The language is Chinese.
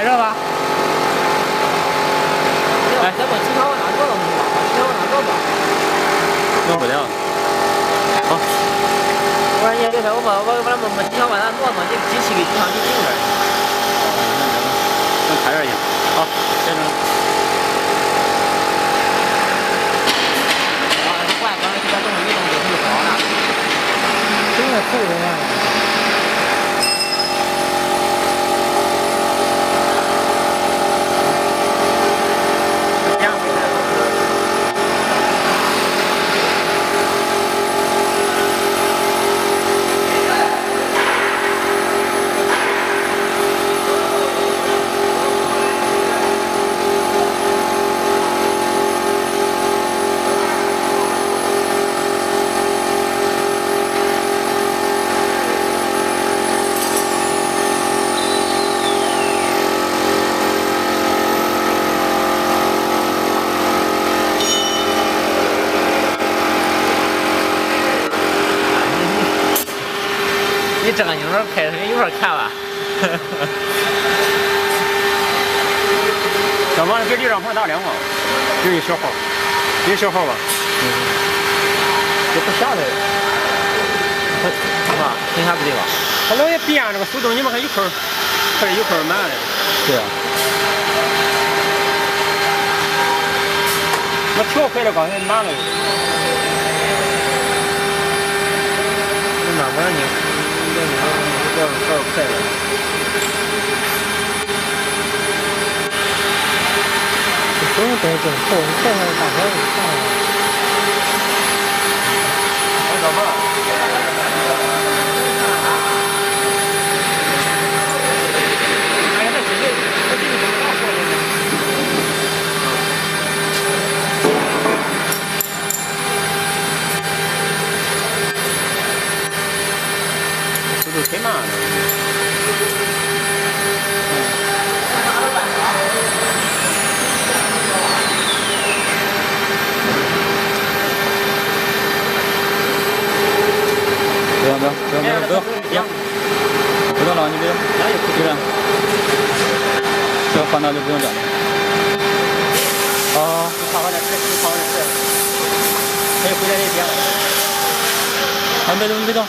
太热吧？哎，这不机票往哪坐了？机票往哪坐吧？用不了。好。我说你这我把他们机票往哪坐嘛？这机器给机场你定了。跟开点一样。好，先生。啊，怪不得这边动一动就会好了。真的透的呀。 你这个妞儿拍视频一会儿看吧。这往给李让鹏打电话，有一小号，有小号吧？也不下来。是吧？凭啥不对吧？他老也变这个速度，你们看一会儿快一会儿慢的。对啊。我调快了，刚才慢了。你慢慢你。 这样快了。不用等等，后你看看打开你看。我找吧。哎呀，那这个怎么大货呢？速度忒慢了。不用，不用了，你不用，就这样。这换到就不用这样。哦，你跑点，可以回来这边。啊，别动，你别动。